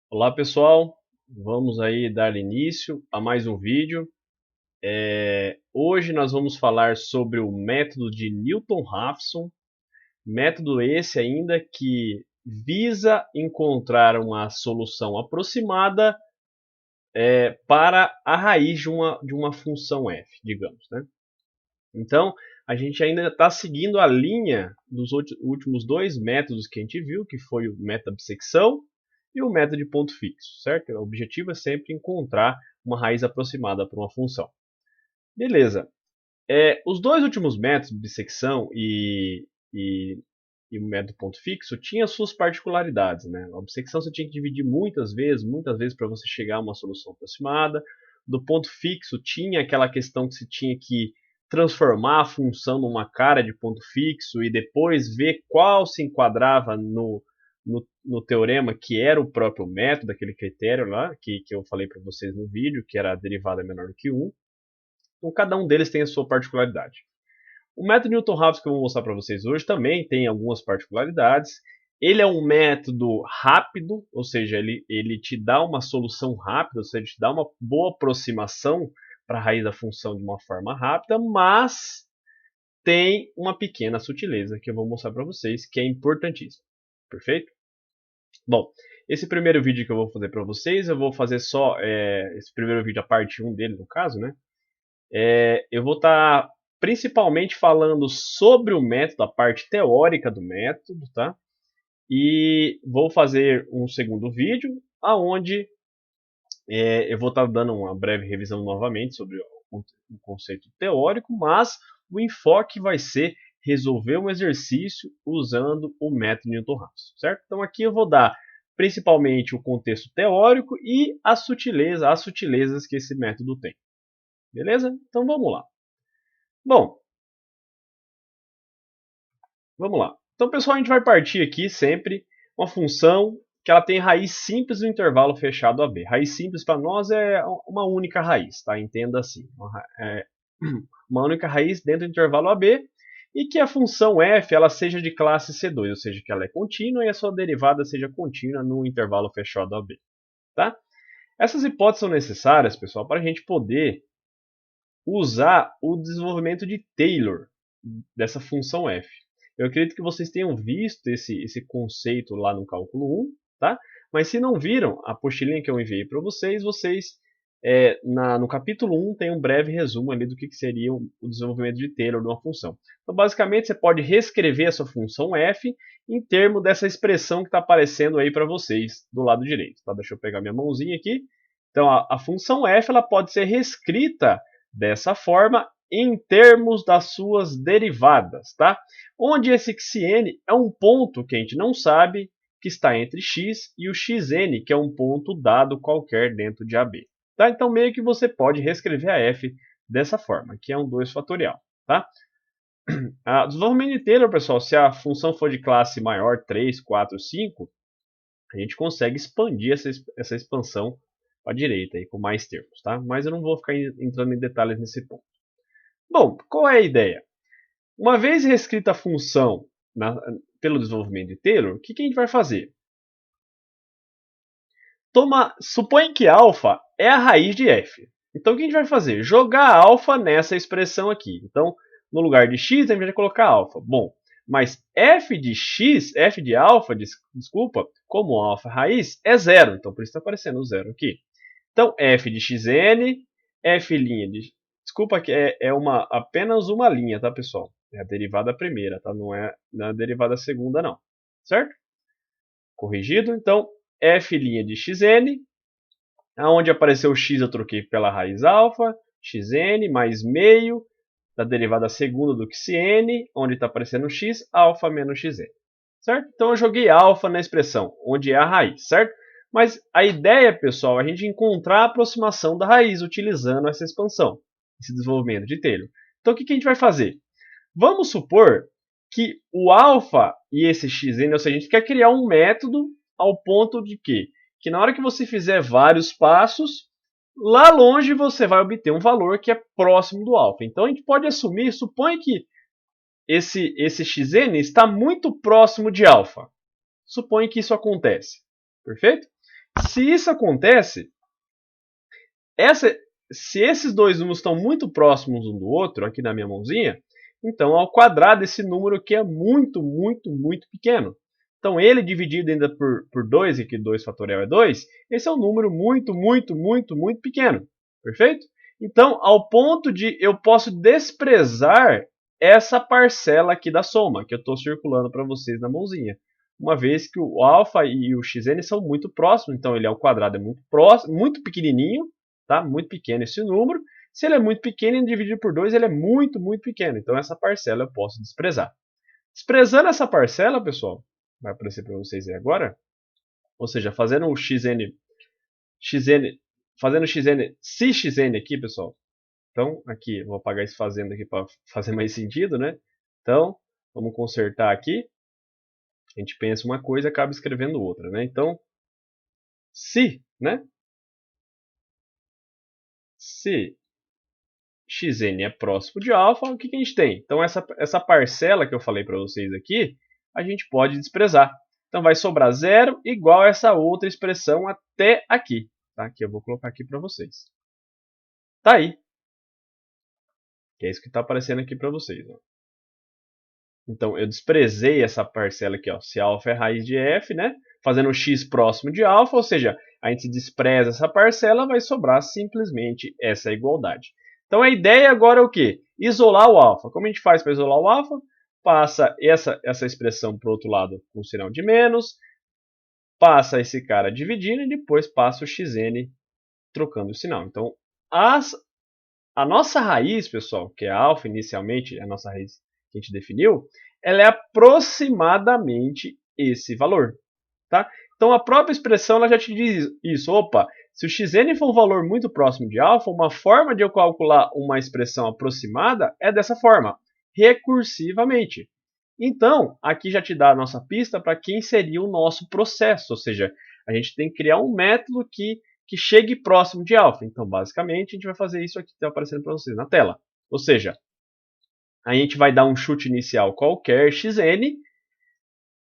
Olá pessoal, vamos aí dar início a mais um vídeo. Hoje nós vamos falar sobre o método de Newton-Raphson, método esse ainda que visa encontrar uma solução aproximada para a raiz de uma função f, digamos, né? Então, a gente ainda está seguindo a linha dos últimos dois métodos que a gente viu, que foi o método de bissecção e o método de ponto fixo, certo? O objetivo é sempre encontrar uma raiz aproximada para uma função. Beleza. Os dois últimos métodos, bissecção e o método ponto fixo, tinham suas particularidades, né? A bissecção você tinha que dividir muitas vezes para você chegar a uma solução aproximada. Do ponto fixo tinha aquela questão que você tinha que transformar a função numa cara de ponto fixo e depois ver qual se enquadrava no teorema que era o próprio método, aquele critério lá, que eu falei para vocês no vídeo, que era a derivada menor do que 1. Então cada um deles tem a sua particularidade. O método Newton-Raphson que eu vou mostrar para vocês hoje também tem algumas particularidades. Ele é um método rápido, ou seja, ele te dá uma solução rápida, ou seja, te dá uma boa aproximação para a raiz da função de uma forma rápida, mas tem uma pequena sutileza que eu vou mostrar para vocês, que é importantíssima. Perfeito? Bom, esse primeiro vídeo que eu vou fazer para vocês, eu vou fazer só esse primeiro vídeo, a parte 1 dele, no caso, né? Eu vou estar principalmente falando sobre o método, a parte teórica do método, tá? E vou fazer um segundo vídeo, aonde eu vou estar dando uma breve revisão novamente sobre o conceito teórico, mas o enfoque vai ser resolver um exercício usando o método Newton-Raphson, certo? Então aqui eu vou dar principalmente o contexto teórico e as sutilezas que esse método tem. Beleza? Então vamos lá. Bom, vamos lá. Então, pessoal, a gente vai partir aqui sempre uma função que ela tem raiz simples no intervalo fechado AB. Raiz simples para nós é uma única raiz, tá? Entenda assim. Uma única raiz dentro do intervalo AB e que a função f ela seja de classe C2, ou seja, que ela é contínua e a sua derivada seja contínua no intervalo fechado AB. Tá? Essas hipóteses são necessárias, pessoal, para a gente poder usar o desenvolvimento de Taylor dessa função f. Eu acredito que vocês tenham visto esse conceito lá no cálculo 1, tá? Mas se não viram, a apostilinha que eu enviei para vocês, no capítulo 1 tem um breve resumo ali do que seria o desenvolvimento de Taylor de uma função. Então, basicamente, você pode reescrever essa função f em termos dessa expressão que está aparecendo aí para vocês do lado direito. Tá? Deixa eu pegar minha mãozinha aqui. Então, a função f ela pode ser reescrita dessa forma em termos das suas derivadas, tá? Onde esse xn é um ponto que a gente não sabe que está entre x e o xn, que é um ponto dado qualquer dentro de AB. Tá? Então, meio que você pode reescrever a f dessa forma, que é um 2 fatorial. Tá? Desenvolvimento de Taylor, pessoal, se a função for de classe maior, 3, 4, 5, a gente consegue expandir essa expansão para a direita, aí, com mais termos. Tá? Mas eu não vou ficar entrando em detalhes nesse ponto. Bom, qual é a ideia? Uma vez reescrita a função pelo desenvolvimento de Taylor, o que a gente vai fazer? Supõe que alfa é a raiz de f. Então o que a gente vai fazer? Jogar alfa nessa expressão aqui. Então, no lugar de x, a gente vai colocar alfa. Bom, mas f de x, f de alfa, desculpa, como alfa raiz, é zero. Então, por isso está aparecendo o zero aqui. Então, f de xn, f' de... Desculpa que apenas uma linha, tá, pessoal? É a derivada primeira, tá? Não é a derivada segunda, não. Certo? Corrigido. Então, f' de xn, aonde apareceu o x eu troquei pela raiz alfa, xn mais meio da derivada segunda do xn, onde está aparecendo x, alfa menos xn. Certo? Então, eu joguei alfa na expressão, onde é a raiz, certo? Mas a ideia, pessoal, é a gente encontrar a aproximação da raiz utilizando essa expansão, esse desenvolvimento de Taylor. Então, o que a gente vai fazer? Vamos supor que o alfa e esse xn, ou seja, a gente quer criar um método ao ponto de que na hora que você fizer vários passos, lá longe você vai obter um valor que é próximo do alfa. Então, a gente pode assumir, supõe que esse xn está muito próximo de alfa. Supõe que isso acontece. Perfeito? Se isso acontece, se esses dois números estão muito próximos um do outro, aqui na minha mãozinha, então ao quadrado esse número aqui é muito, muito, muito pequeno. Então ele dividido ainda por 2, e que 2 fatorial é 2, esse é um número muito, muito, muito, muito pequeno. Perfeito? Então, ao ponto de eu posso desprezar essa parcela aqui da soma, que eu estou circulando para vocês na mãozinha. Uma vez que o alfa e o xn são muito próximos, então ele ao quadrado é muito próximo, muito pequenininho, tá? Muito pequeno esse número. Se ele é muito pequeno, dividido por 2, ele é muito, muito pequeno. Então essa parcela eu posso desprezar. Desprezando essa parcela, pessoal, vai aparecer para vocês aí agora, ou seja, fazendo o xn, fazendo xn, se xn aqui, pessoal. Então, aqui, vou apagar esse fazendo aqui para fazer mais sentido, né? Então, vamos consertar aqui. A gente pensa uma coisa e acaba escrevendo outra, né? Então, se, né? Se xn é próximo de alfa, o que a gente tem? Então, essa parcela que eu falei para vocês aqui, a gente pode desprezar. Então, vai sobrar zero igual a essa outra expressão até aqui. Tá? Que eu vou colocar aqui para vocês. Tá aí. Que é isso que está aparecendo aqui para vocês. Ó. Então, eu desprezei essa parcela aqui. Ó. Se alfa é raiz de f, né? Fazendo x próximo de alfa, ou seja, a gente despreza essa parcela, vai sobrar simplesmente essa igualdade. Então a ideia agora é o quê? Isolar o alfa. Como a gente faz para isolar o alfa? Passa essa expressão para o outro lado com sinal de menos, passa esse cara dividindo e depois passa o xn trocando o sinal. Então a nossa raiz, pessoal, que é alfa inicialmente, a nossa raiz que a gente definiu, ela é aproximadamente esse valor. Tá? Então a própria expressão ela já te diz isso. Opa, se o xn for um valor muito próximo de alfa, uma forma de eu calcular uma expressão aproximada é dessa forma, recursivamente. Então, aqui já te dá a nossa pista para quem seria o nosso processo, ou seja, a gente tem que criar um método que chegue próximo de alfa. Então, basicamente, a gente vai fazer isso aqui que está aparecendo para vocês na tela. Ou seja, a gente vai dar um chute inicial qualquer, xn,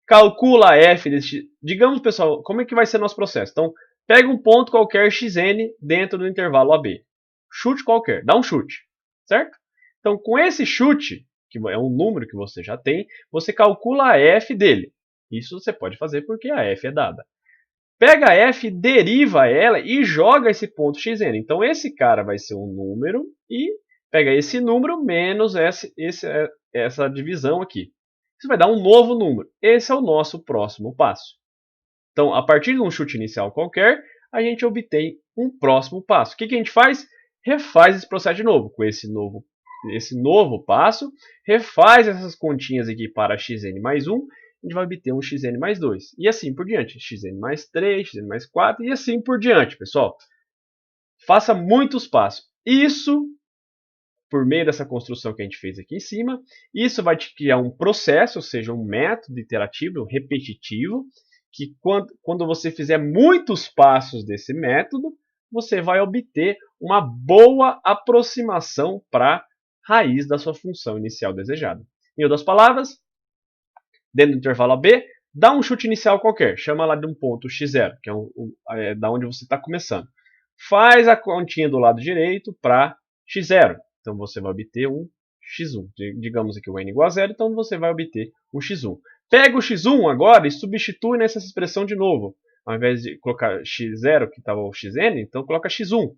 calcula f desse. Digamos, pessoal, como é que vai ser nosso processo? Então, pega um ponto qualquer xn dentro do intervalo AB. Chute qualquer, dá um chute, certo? Então, com esse chute, que é um número que você já tem, você calcula a f dele. Isso você pode fazer porque a f é dada. Pega a f, deriva ela e joga esse ponto xn. Então, esse cara vai ser um número e pega esse número menos essa divisão aqui. Isso vai dar um novo número. Esse é o nosso próximo passo. Então, a partir de um chute inicial qualquer, a gente obtém um próximo passo. O que a gente faz? Refaz esse processo de novo. Com esse novo passo, refaz essas continhas aqui para xn mais 1, a gente vai obter um xn mais 2. E assim por diante. Xn mais 3, xn mais 4 e assim por diante, pessoal. Faça muitos passos. Isso por meio dessa construção que a gente fez aqui em cima. Isso vai te criar um processo, ou seja, um método iterativo, repetitivo, que quando você fizer muitos passos desse método, você vai obter uma boa aproximação para a raiz da sua função inicial desejada. Em outras palavras, dentro do intervalo AB, dá um chute inicial qualquer, chama lá de um ponto x0, que é da onde você está começando. Faz a continha do lado direito para x0. Então você vai obter um x1. Digamos aqui o n igual a 0, então você vai obter um x1. Pega o x1 agora e substitui nessa expressão de novo. Ao invés de colocar x0, que estava o xn, então coloca x1.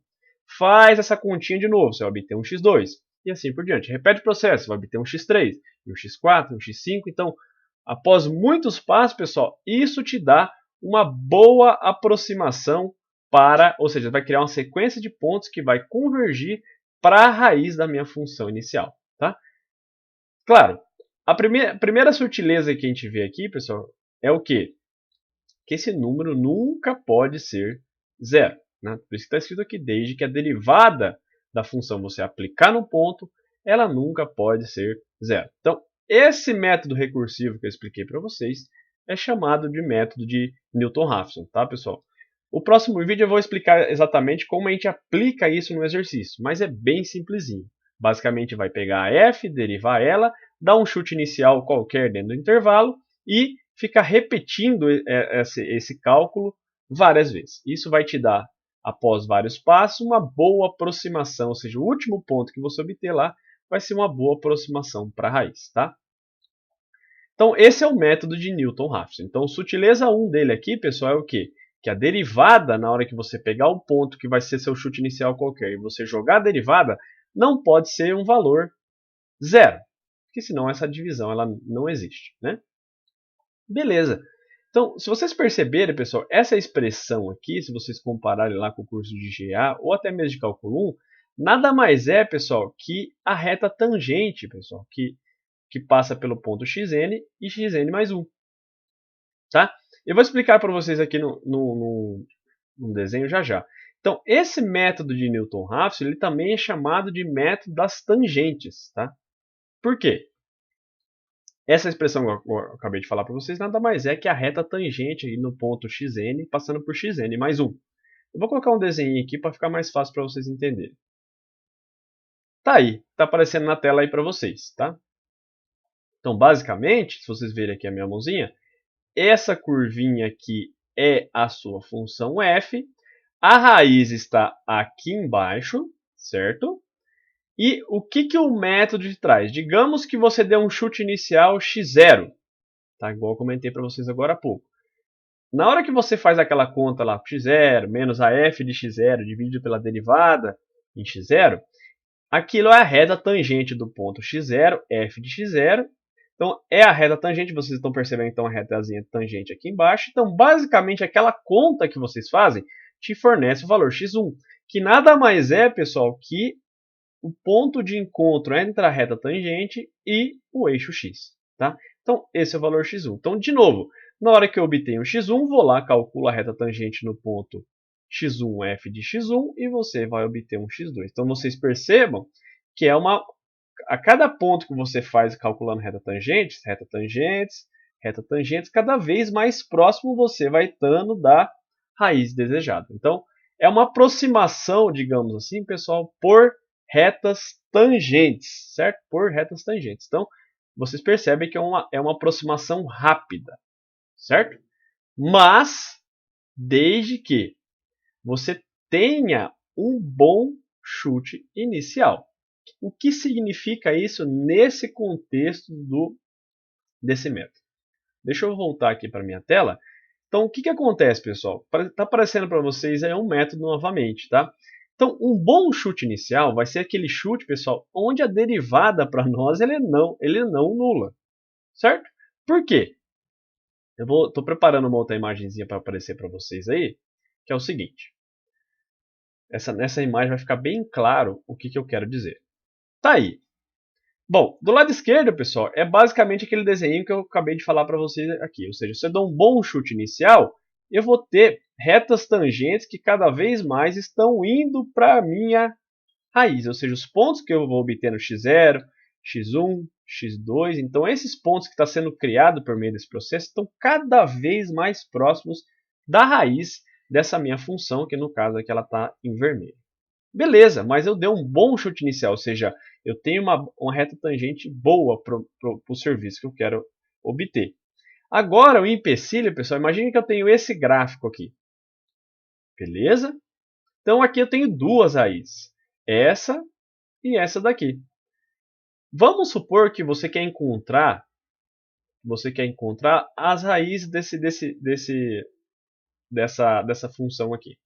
Faz essa continha de novo, você vai obter um x2. E assim por diante. Repete o processo, você vai obter um x3, um x4, um x5. Então, após muitos passos, pessoal, isso te dá uma boa aproximação ou seja, vai criar uma sequência de pontos que vai convergir para a raiz da minha função inicial. Tá? Claro, a primeira sutileza que a gente vê aqui, pessoal, é o quê? Que esse número nunca pode ser zero. Né? Por isso que está escrito aqui, desde que a derivada da função você aplicar no ponto, ela nunca pode ser zero. Então, esse método recursivo que eu expliquei para vocês é chamado de método de Newton-Raphson, tá, pessoal? O próximo vídeo eu vou explicar exatamente como a gente aplica isso no exercício, mas é bem simplesinho. Basicamente vai pegar a f, derivar ela, dar um chute inicial qualquer dentro do intervalo e ficar repetindo esse cálculo várias vezes. Isso vai te dar, após vários passos, uma boa aproximação, ou seja, o último ponto que você obter lá vai ser uma boa aproximação para a raiz, tá? Então, esse é o método de Newton-Raphson. Então, sutileza 1 dele aqui, pessoal, é o quê? Que a derivada, na hora que você pegar o ponto que vai ser seu chute inicial qualquer e você jogar a derivada, não pode ser um valor zero, porque senão essa divisão ela não existe, né? Beleza. Então, se vocês perceberem, pessoal, essa expressão aqui, se vocês compararem lá com o curso de GA ou até mesmo de cálculo 1, nada mais é, pessoal, que a reta tangente, pessoal, que passa pelo ponto xn e xn mais 1. Tá? Eu vou explicar para vocês aqui no desenho já já. Então, esse método de Newton-Raphson ele também é chamado de método das tangentes. Tá? Por quê? Essa expressão que eu acabei de falar para vocês nada mais é que a reta tangente aí no ponto xn passando por xn mais 1. Eu vou colocar um desenho aqui para ficar mais fácil para vocês entenderem. Tá aí, tá aparecendo na tela aí para vocês, tá? Então, basicamente, se vocês verem aqui a minha mãozinha, essa curvinha aqui é a sua função f, a raiz está aqui embaixo, certo? E o que o método traz? Digamos que você deu um chute inicial x0, tá? Igual eu comentei para vocês agora há pouco. Na hora que você faz aquela conta lá, x0 menos a f de x0 dividido pela derivada em x0, aquilo é a reta tangente do ponto x0, f de x0. Então, é a reta tangente, vocês estão percebendo então a retazinha tangente aqui embaixo. Então, basicamente, aquela conta que vocês fazem te fornece o valor x1, que nada mais é, pessoal, que o ponto de encontro entre a reta tangente e o eixo x. Tá? Então, esse é o valor x1. Então, de novo, na hora que eu obtenho o x1, vou lá, calculo a reta tangente no ponto x1, f de x1, e você vai obter um x2. Então, vocês percebam que é uma... A cada ponto que você faz calculando reta tangentes, cada vez mais próximo você vai estando da raiz desejada. Então, é uma aproximação, digamos assim, pessoal, por retas tangentes, certo? Por retas tangentes. Então, vocês percebem que é uma aproximação rápida, certo? Mas, desde que você tenha um bom chute inicial. O que significa isso nesse contexto desse método? Deixa eu voltar aqui para a minha tela. Então, o que acontece, pessoal? Está aparecendo para vocês aí um método novamente, tá? Então, um bom chute inicial vai ser aquele chute, pessoal, onde a derivada para nós ele é não nula, certo? Por quê? Eu estou preparando uma outra imagenzinha para aparecer para vocês aí, que é o seguinte. Nessa imagem vai ficar bem claro o que eu quero dizer. Tá aí. Bom, do lado esquerdo, pessoal, é basicamente aquele desenho que eu acabei de falar para vocês aqui. Ou seja, se eu dou um bom chute inicial, eu vou ter retas tangentes que cada vez mais estão indo para a minha raiz. Ou seja, os pontos que eu vou obter no x0, x1, x2. Então, esses pontos que estão sendo criados por meio desse processo estão cada vez mais próximos da raiz dessa minha função, que no caso aqui ela está em vermelho. Beleza, mas eu dei um bom chute inicial, ou seja, eu tenho uma reta tangente boa para o serviço que eu quero obter. Agora, o empecilho, pessoal, imagine que eu tenho esse gráfico aqui. Beleza? Então, aqui eu tenho duas raízes. Essa e essa daqui. Vamos supor que você quer encontrar as raízes dessa função aqui.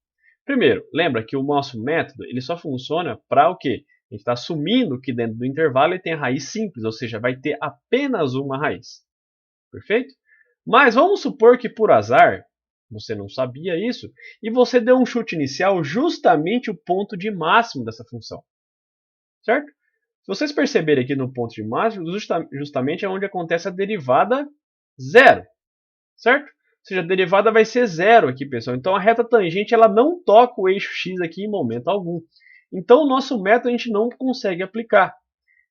Primeiro, lembra que o nosso método ele só funciona para o quê? A gente está assumindo que dentro do intervalo ele tem a raiz simples, ou seja, vai ter apenas uma raiz. Perfeito? Mas vamos supor que por azar, você não sabia isso, e você deu um chute inicial justamente o ponto de máximo dessa função. Certo? Se vocês perceberem aqui no ponto de máximo, justamente é onde acontece a derivada zero. Certo? Ou seja, a derivada vai ser zero aqui, pessoal. Então a reta tangente ela não toca o eixo x aqui em momento algum. Então o nosso método a gente não consegue aplicar.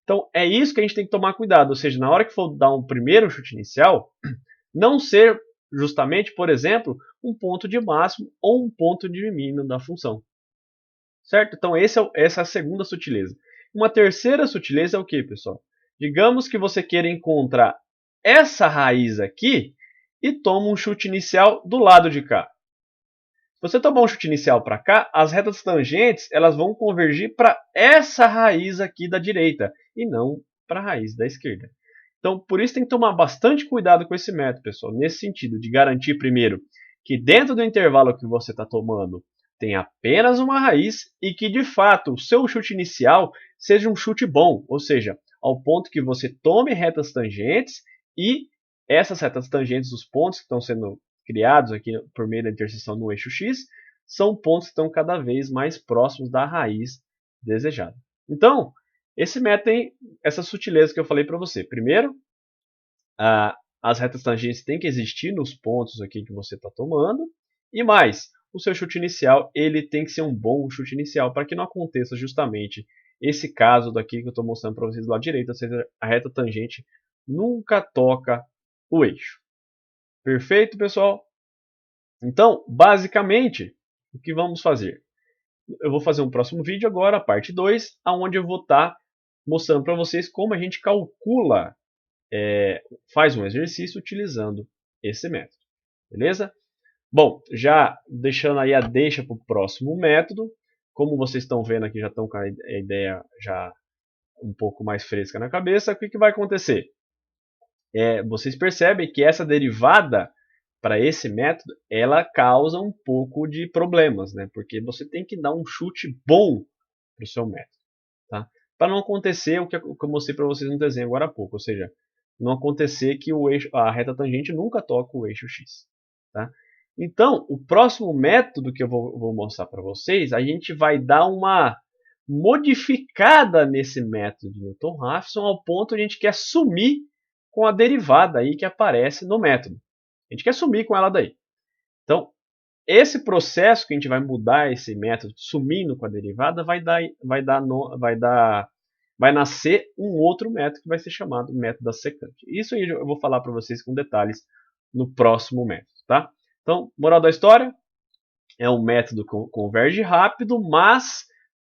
Então é isso que a gente tem que tomar cuidado. Ou seja, na hora que for dar um primeiro chute inicial, não ser justamente, por exemplo, um ponto de máximo ou um ponto de mínimo da função. Certo? Então essa é a segunda sutileza. Uma terceira sutileza é o que, pessoal? Digamos que você queira encontrar essa raiz aqui e toma um chute inicial do lado de cá. Se você tomar um chute inicial para cá, as retas tangentes elas vão convergir para essa raiz aqui da direita e não para a raiz da esquerda. Então, por isso tem que tomar bastante cuidado com esse método, pessoal, nesse sentido de garantir primeiro que dentro do intervalo que você está tomando tem apenas uma raiz e que de fato o seu chute inicial seja um chute bom, ou seja, ao ponto que você tome retas tangentes e essas retas tangentes, os pontos que estão sendo criados aqui por meio da interseção no eixo X, são pontos que estão cada vez mais próximos da raiz desejada. Então, esse método tem essa sutileza que eu falei para você. Primeiro, as retas tangentes têm que existir nos pontos aqui que você está tomando. E mais, o seu chute inicial ele tem que ser um bom chute inicial para que não aconteça justamente esse caso daqui que eu estou mostrando para vocês do lado direito, ou seja, a reta tangente nunca toca o eixo. Perfeito, pessoal? Então, basicamente, o que vamos fazer? Eu vou fazer um próximo vídeo agora, a parte 2, onde eu vou estar mostrando para vocês como a gente calcula, faz um exercício utilizando esse método. Beleza? Bom, já deixando aí a deixa para o próximo método, como vocês estão vendo aqui, já estão com a ideia já um pouco mais fresca na cabeça, o que vai acontecer? Vocês percebem que essa derivada para esse método, ela causa um pouco de problemas, né? Porque você tem que dar um chute bom para o seu método, tá? Para não acontecer o que eu mostrei para vocês no desenho agora há pouco, ou seja, não acontecer que a reta tangente nunca toca o eixo X, tá? Então, o próximo método que eu vou mostrar para vocês, a gente vai dar uma modificada nesse método de Newton-Raphson ao ponto de a gente quer sumir com a derivada aí que aparece no método. A gente quer sumir com ela daí. Então, esse processo que a gente vai mudar esse método, sumindo com a derivada, vai nascer um outro método que vai ser chamado método da secante. Isso aí eu vou falar para vocês com detalhes no próximo método, tá? Então, moral da história, é um método que converge rápido, mas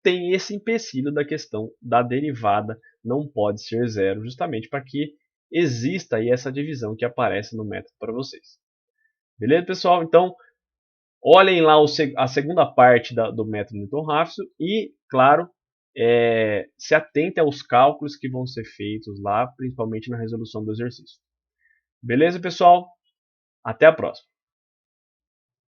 tem esse empecilho da questão da derivada, não pode ser zero, justamente para que exista aí essa divisão que aparece no método para vocês. Beleza, pessoal? Então, olhem lá a segunda parte do método Newton-Raphson e, claro, se atentem aos cálculos que vão ser feitos lá, principalmente na resolução do exercício. Beleza, pessoal? Até a próxima.